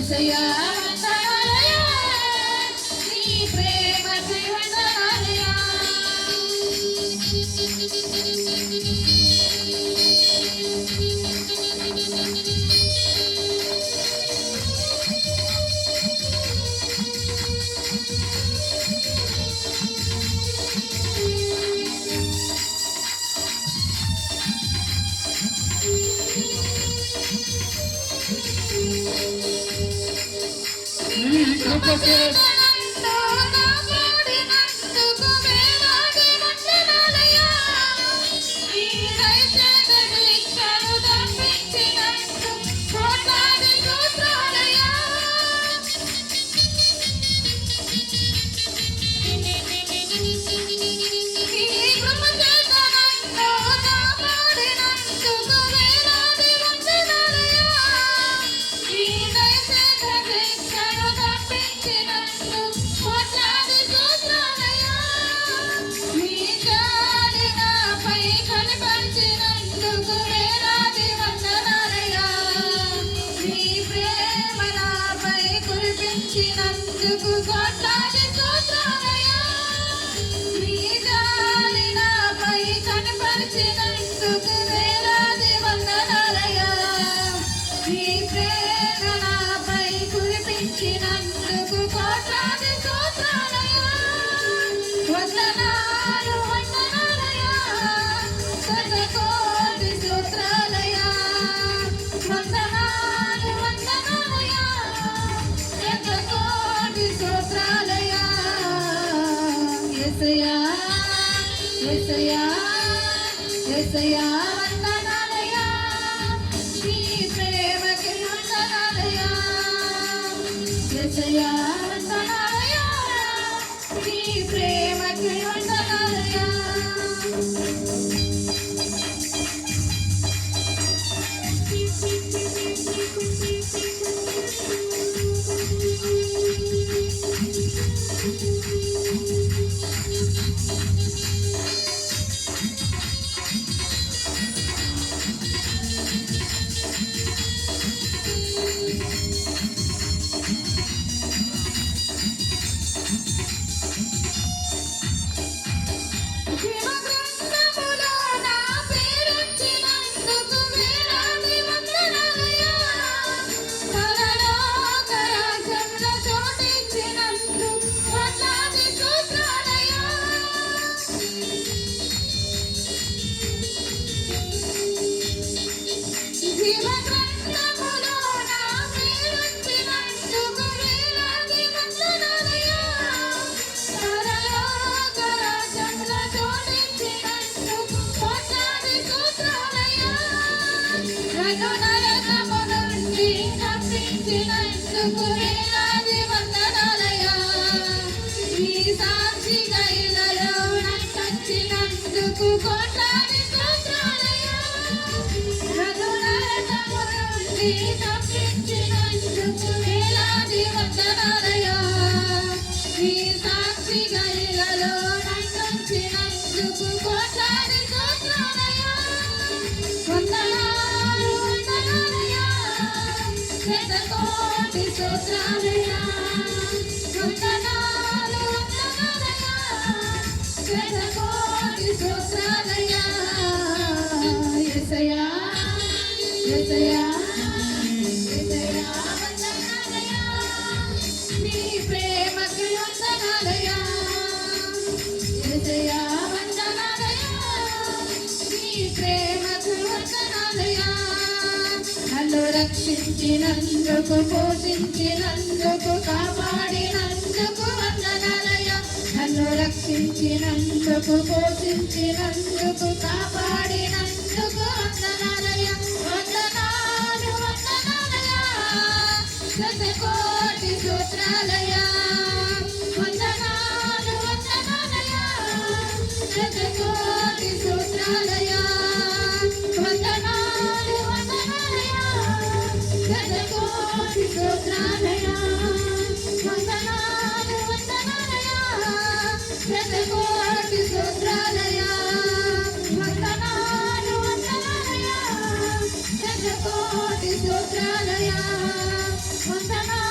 యేసయ్యా వందనాలయ్యా నీ ప్రేమకై వందనాలయ్యా కురిపించినందుకు కోట్లాది స్తోత్రాలయ్యా నీ జాలి నాపై కనపరిచినందుకు వేలాది వందనాలయ్యా నీ ప్రేమ నాపై కురిపించినందుకు కోట్లాది స్తోత్రాలయ్యా వందనాలు వందనాలయ్యా శతకోటి స్తోత్రాలయ్యా వందనాలు వందనాలయ్యా శతకోటి స్తోత్రాలయ్యా యేసయ్యా యేసయ్యా యేసయ్యా వందనాలయ్యా నీ ప్రేమకి వందనాలయ్యా యేసయ్యా వందనాలయ్యా నీ ప్రేమకి వందనాలయ్యా సాక్షిగా ఇళ్ళలో నడిపించినందుకు కోట్లాది స్తోత్రాలయ్యా నన్ను నరకము నుండి తప్పించినందుకు వేలాది వందనాలయ్యా నీ సాక్షిగా ఇళ్ళలో నడిపించినందుకు కోట్లాది స్తోత్రాలయ్యా వందనాలు వందనాలయ్యా శతకోటి స్తోత్రాలయ్యా వందనాలు వందనాలయ్యా శతకోటి స్తోత్రాలయ్యా యేసయ్యా యేసయ్యా యేసయ్యా వందనాలయ్యా నీ ప్రేమకి వందనాలయ్యా యేసయ్యా వందనాలయ్యా నీ ప్రేమకి వందనాలయ్యా నన్ను రక్షించినందుకు పోషించినందుకు కాపాడినందుకు వందనాలయ్యా నన్ను రక్షించినందుకు పోషించినందుకు కాపాడినందుకు వందనాలయ్యా వందనాలు వందనాలయ్యా శతకోటి స్తోత్రాలయ్యా వందనాలు వందనాలయ్యా శతకోటి స్తోత్రాలయ్యా వందనాలు వందనాలయ్యా శతకోటి స్తోత్రాలయ్యా వందనాలు వందనాలయ్యా శతకోటి స్తోత్రాలయ్యా వందనాలు వందనాలయ్యా శతకోటి స్తోత్రాలయ్యా వందనాలు